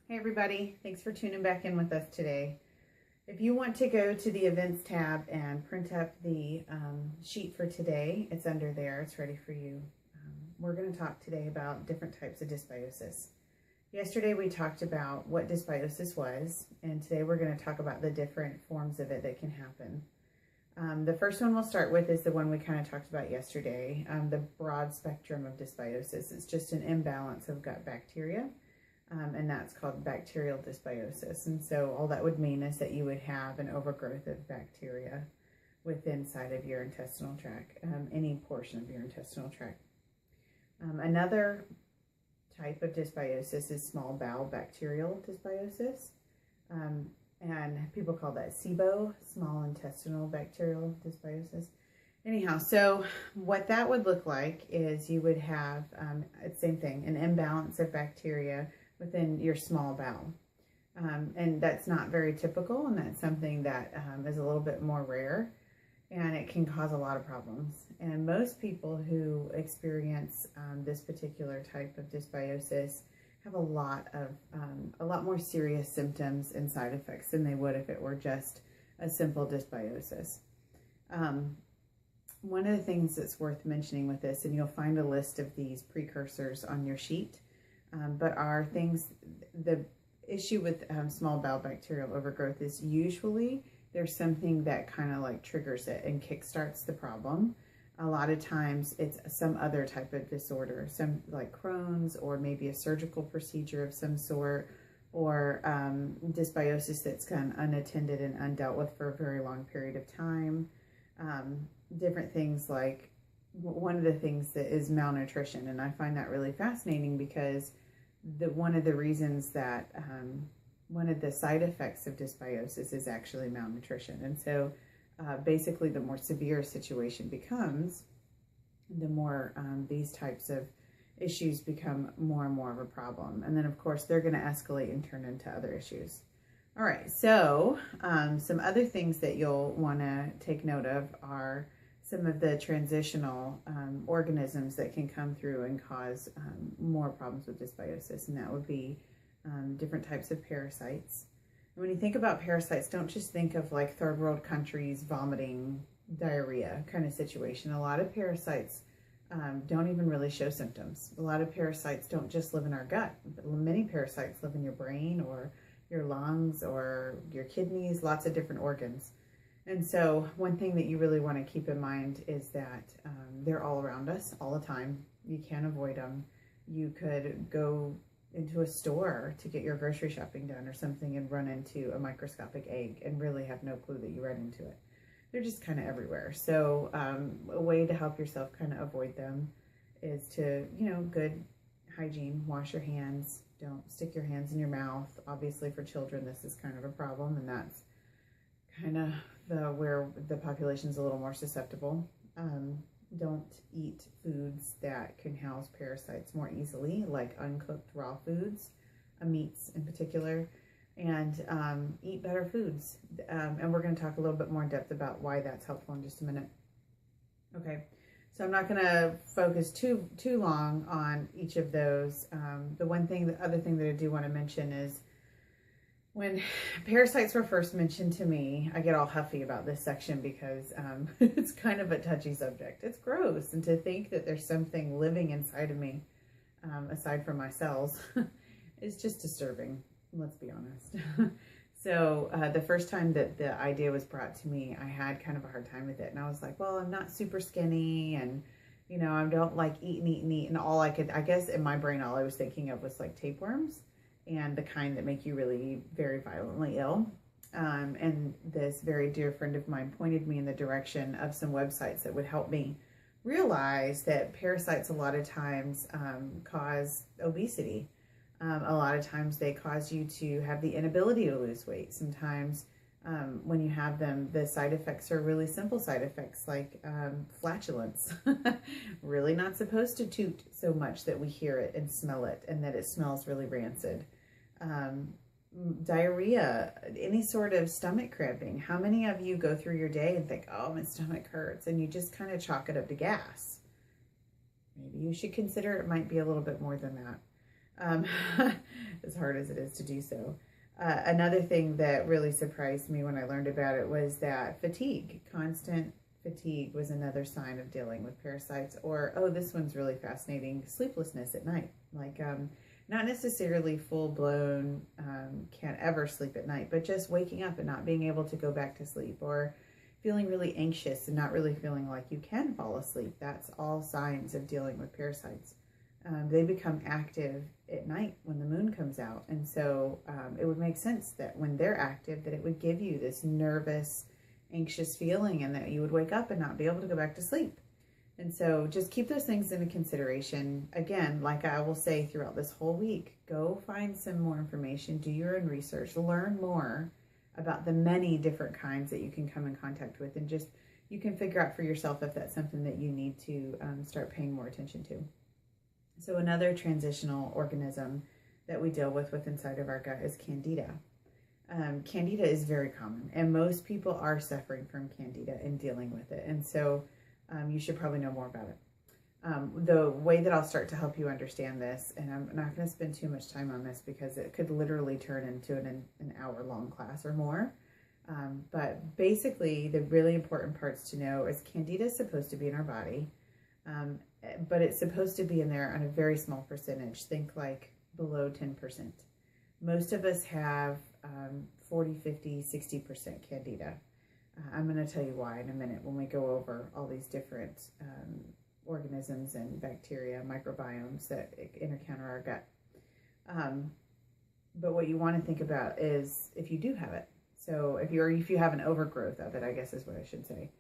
Hey everybody, thanks for tuning back in with us today. If you want to go to the events tab and print up the sheet for today, it's under there, it's ready for you. We're going to talk today about different types of dysbiosis. Yesterday we talked about what dysbiosis was, and today we're going to talk about the different forms of it that can happen. The first one we'll start with is the one we kind of talked about yesterday, the broad spectrum of dysbiosis. It's just an imbalance of gut bacteria. And that's called bacterial dysbiosis. And so all that would mean is that you would have an overgrowth of bacteria inside of your intestinal tract, any portion of your intestinal tract. Another type of dysbiosis is small bowel bacterial dysbiosis. And people call that SIBO, small intestinal bacterial dysbiosis. Anyhow, so what that would look like is you would have, same thing, an imbalance of bacteria within your small bowel. And that's not very typical, and that's something that is a little bit more rare, and it can cause a lot of problems. And most people who experience this particular type of dysbiosis have a lot more serious symptoms and side effects than they would if it were just a simple dysbiosis. One of the things that's worth mentioning with this, and you'll find a list of these precursors on your sheet, but are things, the issue with small bowel bacterial overgrowth is usually there's something that kind of like triggers it and kickstarts the problem. A lot of times it's some other type of disorder, some like Crohn's, or maybe a surgical procedure of some sort, or dysbiosis that's gone unattended and undealt with for a very long period of time. Different things like, one of the things that is malnutrition, and I find that really fascinating because one of the reasons that one of the side effects of dysbiosis is actually malnutrition. And so basically the more severe a situation becomes, the more these types of issues become more and more of a problem. And then of course they're going to escalate and turn into other issues. All right, so some other things that you'll want to take note of are some of the transitional organisms that can come through and cause more problems with dysbiosis, and that would be different types of parasites. And when you think about parasites, don't just think of like third world countries vomiting diarrhea kind of situation. A lot of parasites don't even really show symptoms. A lot of parasites don't just live in our gut. Many parasites live in your brain or your lungs or your kidneys, lots of different organs. And so one thing that you really want to keep in mind is that they're all around us all the time. You can't avoid them. You could go into a store to get your grocery shopping done or something and run into a microscopic egg and really have no clue that you ran into it. They're just kind of everywhere. So a way to help yourself kind of avoid them is to, good hygiene, wash your hands, don't stick your hands in your mouth. Obviously for children this is kind of a problem, and that's kind of where the population is a little more susceptible. Don't eat foods that can house parasites more easily, like uncooked raw foods, meats in particular, and eat better foods. And we're going to talk a little bit more in depth about why that's helpful in just a minute. Okay, so I'm not going to focus too long on each of those. The other thing that I do want to mention is, when parasites were first mentioned to me, I get all huffy about this section because it's kind of a touchy subject. It's gross, and to think that there's something living inside of me, aside from my cells, is just disturbing, let's be honest. So the first time that the idea was brought to me, I had kind of a hard time with it. And I was like, well, I'm not super skinny, and I don't like eat. And all I guess in my brain, all I was thinking of was like tapeworms, and the kind that make you really very violently ill. And this very dear friend of mine pointed me in the direction of some websites that would help me realize that parasites a lot of times cause obesity. A lot of times they cause you to have the inability to lose weight. Sometimes when you have them, the side effects are really simple side effects like flatulence. Really not supposed to toot so much that we hear it and smell it, and that it smells really rancid. Diarrhea, any sort of stomach cramping. How many of you go through your day and think, oh, my stomach hurts, and you just kind of chalk it up to gas? Maybe you should consider it might be a little bit more than that. as hard as it is to do so. Another thing that really surprised me when I learned about it was that fatigue, constant fatigue, was another sign of dealing with parasites. Or, oh, this one's really fascinating, sleeplessness at night. Like, not necessarily full-blown, can't ever sleep at night, but just waking up and not being able to go back to sleep, or feeling really anxious and not really feeling like you can fall asleep. That's all signs of dealing with parasites. They become active at night when the moon comes out. And so it would make sense that when they're active, that it would give you this nervous, anxious feeling, and that you would wake up and not be able to go back to sleep. And so just keep those things into consideration. Again, like I will say throughout this whole week, go find some more information, do your own research, learn more about the many different kinds that you can come in contact with, and just, you can figure out for yourself if that's something that you need to start paying more attention to. So another transitional organism that we deal with inside of our gut is Candida. Candida is very common, and most people are suffering from Candida and dealing with it. And so you should probably know more about it. The way that I'll start to help you understand this, and I'm not going to spend too much time on this because it could literally turn into an hour-long class or more. But basically, the really important parts to know is Candida is supposed to be in our body. But it's supposed to be in there on a very small percentage. Think like below 10%. Most of us have 40, 50, 60% Candida. I'm going to tell you why in a minute when we go over all these different organisms and bacteria, microbiomes that encounter our gut. But what you want to think about is if you do have it. So if you have an overgrowth of it, I guess is what I should say.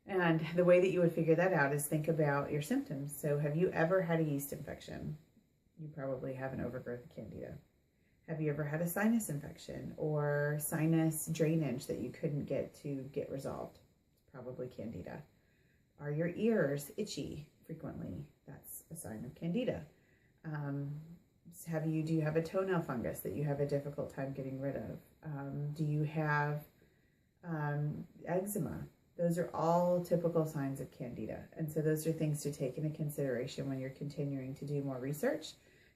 And the way that you would figure that out is think about your symptoms. So have you ever had a yeast infection? You probably have an overgrowth of Candida. Have you ever had a sinus infection or sinus drainage that you couldn't get resolved? It's probably Candida. Are your ears itchy frequently? That's a sign of Candida. Do you have a toenail fungus that you have a difficult time getting rid of? Do you have eczema? Those are all typical signs of Candida. And so those are things to take into consideration when you're continuing to do more research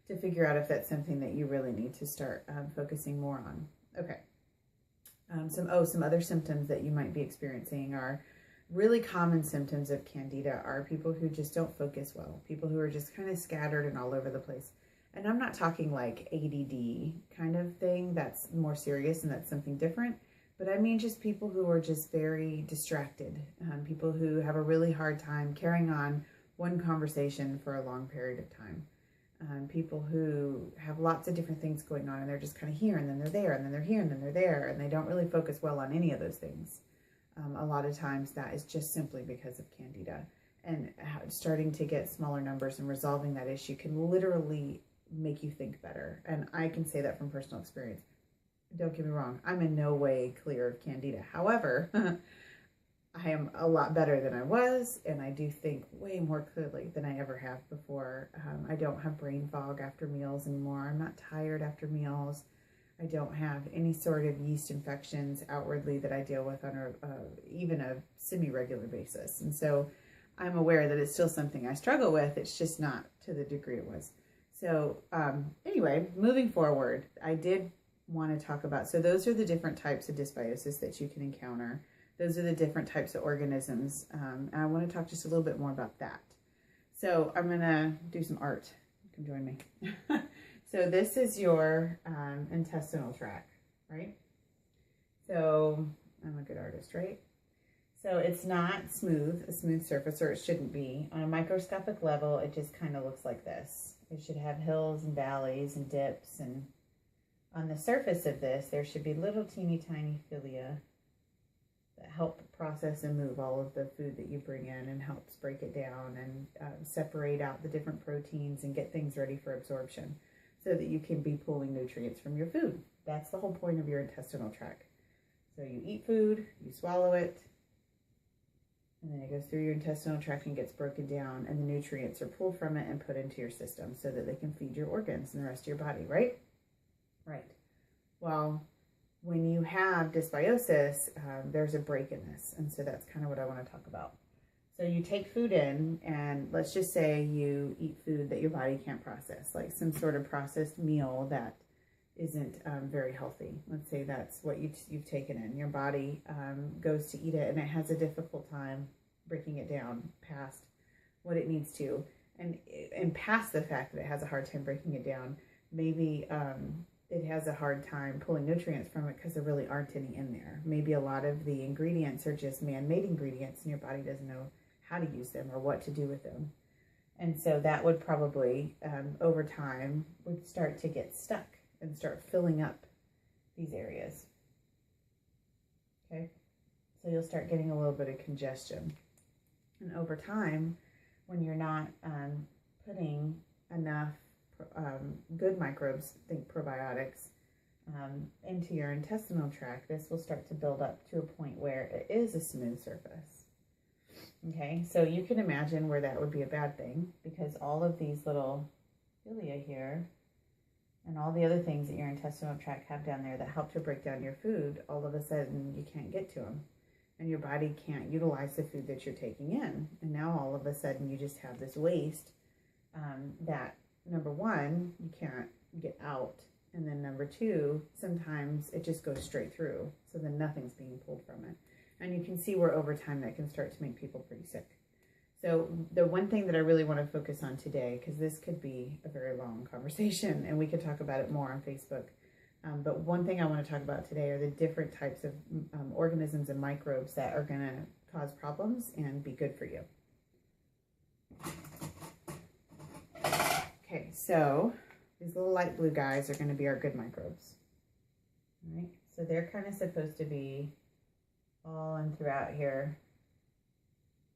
to figure out if that's something that you really need to start focusing more on. Okay. Some other symptoms that you might be experiencing are really common symptoms of Candida are people who just don't focus well, people who are just kind of scattered and all over the place. And I'm not talking like ADD kind of thing. That's more serious and that's something different. But I mean just people who are just very distracted, people who have a really hard time carrying on one conversation for a long period of time, people who have lots of different things going on and they're just kind of here and then they're there and then they're here and then they're there and they don't really focus well on any of those things. A lot of times that is just simply because of Candida, and starting to get smaller numbers and resolving that issue can literally make you think better. And I can say that from personal experience. Don't get me wrong, I'm in no way clear of Candida. However, I am a lot better than I was, and I do think way more clearly than I ever have before. I don't have brain fog after meals anymore. I'm not tired after meals. I don't have any sort of yeast infections outwardly that I deal with on even a semi-regular basis. And so I'm aware that it's still something I struggle with. It's just not to the degree it was. So anyway, moving forward, I did want to talk about, so those are the different types of dysbiosis that you can encounter. Those are the different types of organisms. And I want to talk just a little bit more about that. So I'm going to do some art. You can join me. So this is your intestinal tract, right? So I'm a good artist, right? So it's not a smooth surface, or it shouldn't be. On a microscopic level, it just kind of looks like this. It should have hills and valleys and dips, and on the surface of this, there should be little teeny tiny cilia that help process and move all of the food that you bring in and helps break it down and separate out the different proteins and get things ready for absorption so that you can be pulling nutrients from your food. That's the whole point of your intestinal tract. So you eat food, you swallow it, and then it goes through your intestinal tract and gets broken down, and the nutrients are pulled from it and put into your system so that they can feed your organs and the rest of your body, right? Right. Well, when you have dysbiosis, there's a break in this, and so that's kind of what I want to talk about. So you take food in, and let's just say you eat food that your body can't process, like some sort of processed meal that isn't very healthy. Let's say that's what you've taken in. Your body goes to eat it, and it has a difficult time breaking it down past what it needs to, and past the fact that it has a hard time breaking it down. Maybe it has a hard time pulling nutrients from it because there really aren't any in there. Maybe a lot of the ingredients are just man-made ingredients, and your body doesn't know how to use them or what to do with them. And so that would probably, over time, would start to get stuck and start filling up these areas. Okay, so you'll start getting a little bit of congestion. And over time, when you're not putting enough good microbes, think probiotics, into your intestinal tract, this will start to build up to a point where it is a smooth surface. Okay, so you can imagine where that would be a bad thing, because all of these little cilia here and all the other things that your intestinal tract have down there that help to break down your food, all of a sudden you can't get to them. And your body can't utilize the food that you're taking in. And now all of a sudden you just have this waste that, number one, you can't get out. And then number two, sometimes it just goes straight through. So then nothing's being pulled from it. And you can see where over time that can start to make people pretty sick. So the one thing that I really want to focus on today, because this could be a very long conversation and we could talk about it more on Facebook. But one thing I want to talk about today are the different types of organisms and microbes that are going to cause problems and be good for you. Okay, so these little light blue guys are going to be our good microbes. All right, so they're kind of supposed to be all and throughout here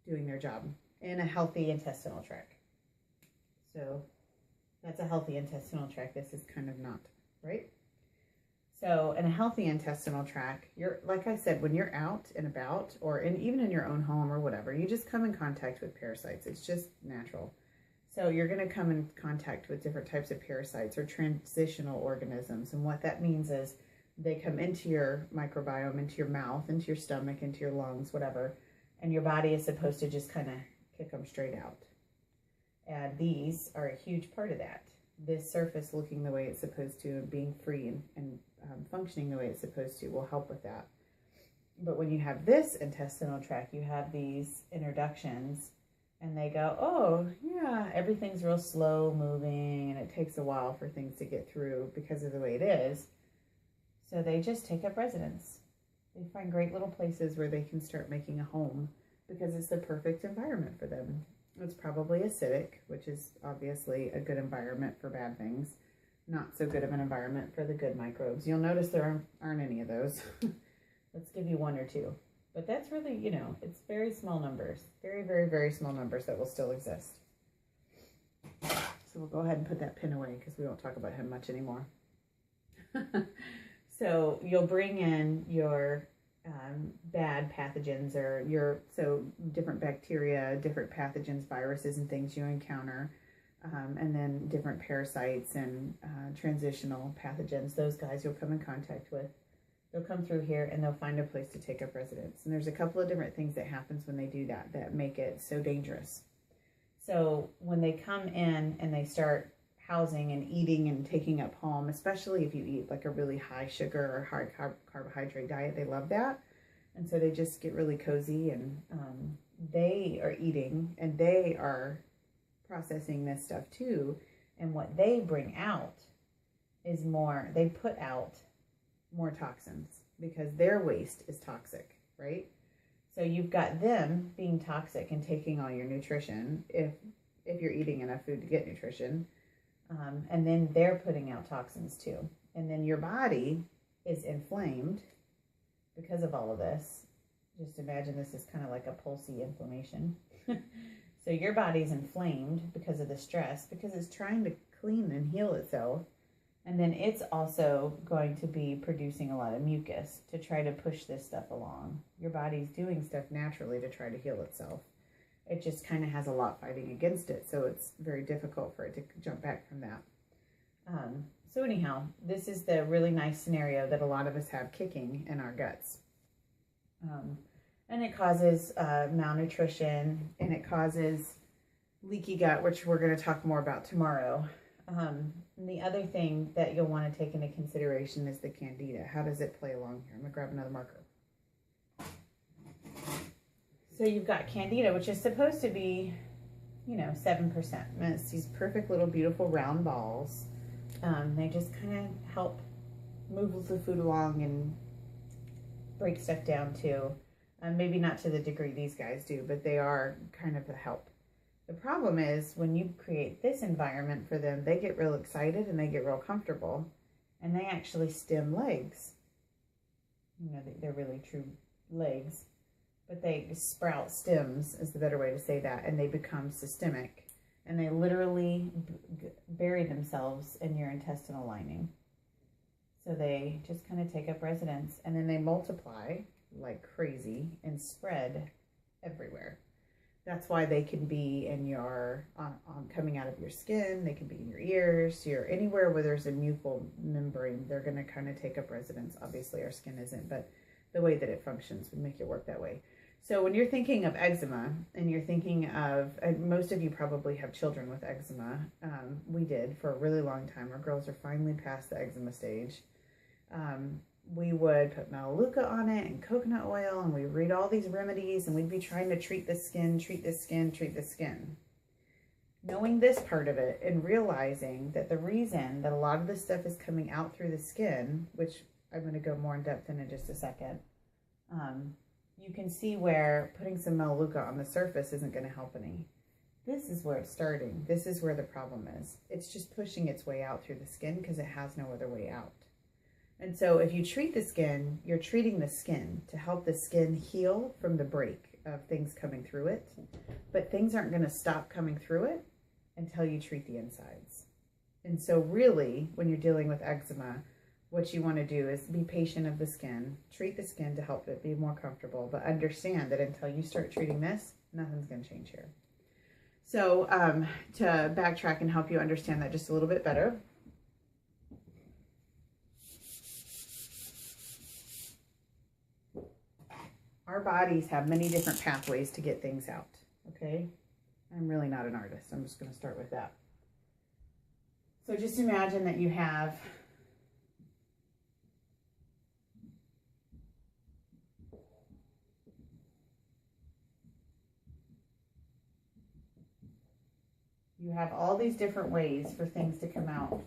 doing their job in a healthy intestinal tract. So that's a healthy intestinal tract. This is kind of not, right? So in a healthy intestinal tract, you're, like I said, when you're out and about, or even in your own home or whatever, you just come in contact with parasites. It's just natural. So you're going to come in contact with different types of parasites or transitional organisms. And what that means is they come into your microbiome, into your mouth, into your stomach, into your lungs, whatever. And your body is supposed to just kind of kick them straight out. And these are a huge part of that. This surface looking the way it's supposed to and being free and functioning the way it's supposed to will help with that. But when you have this intestinal tract, you have these introductions and they go, oh yeah, everything's real slow moving and it takes a while for things to get through because of the way it is. So they just take up residence. They find great little places where they can start making a home because it's the perfect environment for them. It's probably acidic, which is obviously a good environment for bad things. Not so good of an environment for the good microbes. You'll notice there aren't any of those. Let's give you one or two. But that's really, you know, it's very small numbers. Very, very, very small numbers that will still exist. So we'll go ahead and put that pin away because we won't talk about him much anymore. So you'll bring in your bad pathogens or so different bacteria, different pathogens, viruses and things you encounter, and then different parasites and transitional pathogens. Those guys you'll come in contact with. They'll come through here and they'll find a place to take up residence. And there's a couple of different things that happens when they do that that make it so dangerous. So when they come in and they start housing and eating and taking up home, especially if you eat like a really high sugar or high carbohydrate diet, they love that. And so they just get really cozy and they are eating and they are processing this stuff too. And what they bring out is more, they put out more toxins because their waste is toxic, right? So you've got them being toxic and taking all your nutrition if you're eating enough food to get nutrition. And then they're putting out toxins too. And then your body is inflamed because of all of this. Just imagine this is kind of like a pulsy inflammation. So your body's inflamed because of the stress, because it's trying to clean and heal itself. And then it's also going to be producing a lot of mucus to try to push this stuff along. Your body's doing stuff naturally to try to heal itself. It just kind of has a lot fighting against it, so it's very difficult for it to jump back from that. So anyhow, this is the really nice scenario that a lot of us have kicking in our guts. And it causes malnutrition, and it causes leaky gut, which we're going to talk more about tomorrow. And the other thing that you'll want to take into consideration is the candida. How does it play along here? I'm going to grab another marker. So you've got candida, which is supposed to be, 7%. And it's these perfect little beautiful round balls. They just kind of help move the food along and break stuff down too. Maybe not to the degree these guys do, but they are kind of a help. The problem is when you create this environment for them, they get real excited and they get real comfortable, and they actually stem legs. They're really true legs, but they sprout stems is the better way to say that, and they become systemic, and they literally bury themselves in your intestinal lining. So they just kind of take up residence, and then they multiply like crazy and spread everywhere. That's why they can be in your, coming out of your skin, they can be in your ears, anywhere where there's a mucous membrane, they're going to kind of take up residence. Obviously our skin isn't, but the way that it functions would make it work that way. So when you're thinking of eczema, and you're thinking of, and most of you probably have children with eczema, we did for a really long time. Our girls are finally past the eczema stage. We would put melaleuca on it and coconut oil, and we'd read all these remedies, and we'd be trying to treat the skin, treat the skin, treat the skin. Knowing this part of it and realizing that the reason that a lot of this stuff is coming out through the skin, which I'm going to go more in depth in just a second, you can see where putting some melaleuca on the surface isn't going to help any. This is where it's starting. This is where the problem is. It's just pushing its way out through the skin because it has no other way out. And so if you treat the skin, you're treating the skin to help the skin heal from the break of things coming through it. But things aren't going to stop coming through it until you treat the insides. And so really, when you're dealing with eczema, what you want to do is be patient of the skin, treat the skin to help it be more comfortable, but understand that until you start treating this, nothing's going to change here. So to backtrack and help you understand that just a little bit better, our bodies have many different pathways to get things out, okay? I'm really not an artist. I'm just going to start with that. So just imagine that you have all these different ways for things to come out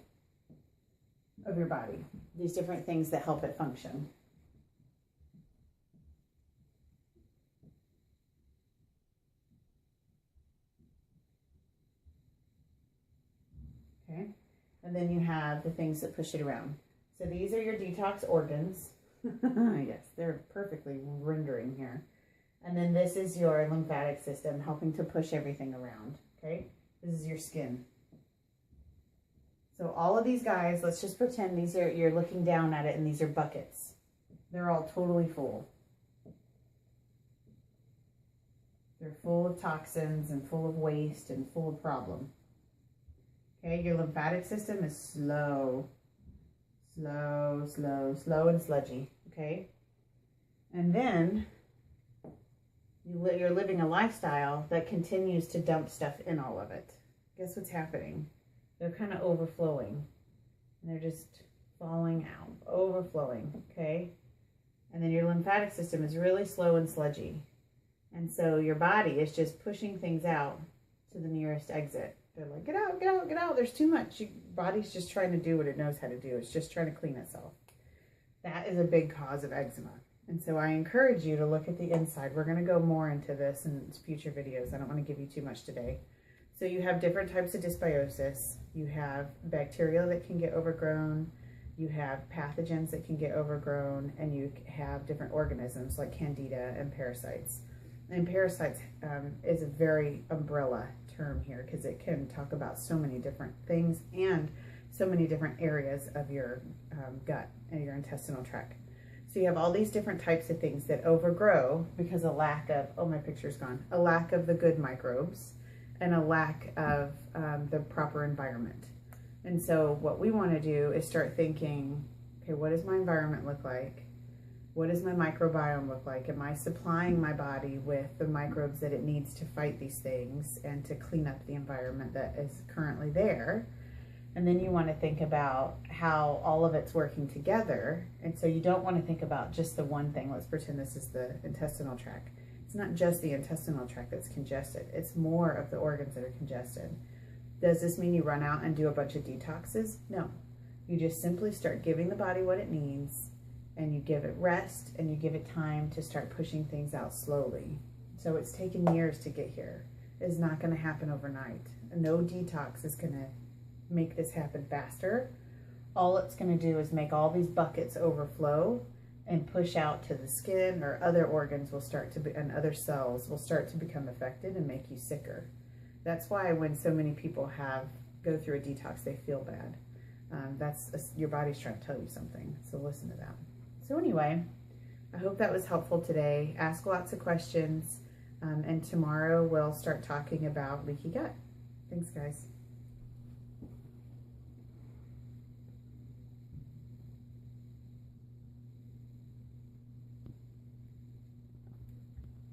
of your body, these different things that help it function. Okay, and then you have the things that push it around. So these are your detox organs. Yes, they're perfectly rendering here. And then this is your lymphatic system helping to push everything around. Okay, this is your skin. So all of these guys, let's just pretend these are, you're looking down at it and these are buckets. They're all totally full. They're full of toxins and full of waste and full of problem. Okay, your lymphatic system is slow and sludgy, okay? And then you're living a lifestyle that continues to dump stuff in all of it. Guess what's happening? They're kind of overflowing. And they're just falling out, overflowing, okay? And then your lymphatic system is really slow and sludgy. And so your body is just pushing things out to the nearest exit. They're like, get out, get out, get out. There's too much. Your body's just trying to do what it knows how to do. It's just trying to clean itself. That is a big cause of eczema. And so I encourage you to look at the inside. We're going to go more into this in future videos. I don't want to give you too much today. So you have different types of dysbiosis. You have bacteria that can get overgrown. You have pathogens that can get overgrown. And you have different organisms like candida and parasites. And parasites is a very umbrella term here because it can talk about so many different things and so many different areas of your gut and your intestinal tract. So you have all these different types of things that overgrow because a lack of, oh, my picture's gone, a lack of the good microbes and a lack of the proper environment. And so what we want to do is start thinking, okay, what does my environment look like? What does my microbiome look like? Am I supplying my body with the microbes that it needs to fight these things and to clean up the environment that is currently there? And then you want to think about how all of it's working together. And so you don't want to think about just the one thing. Let's pretend this is the intestinal tract. It's not just the intestinal tract that's congested. It's more of the organs that are congested. Does this mean you run out and do a bunch of detoxes? No. You just simply start giving the body what it needs, and you give it rest, and you give it time to start pushing things out slowly. So it's taken years to get here. It's not going to happen overnight. No detox is going to make this happen faster. All it's going to do is make all these buckets overflow and push out to the skin, or other organs will start to be, and other cells will start to become affected and make you sicker. That's why when so many people go through a detox, they feel bad. Your body's trying to tell you something. So listen to that. So anyway, I hope that was helpful today. Ask lots of questions, and tomorrow we'll start talking about leaky gut. Thanks, guys.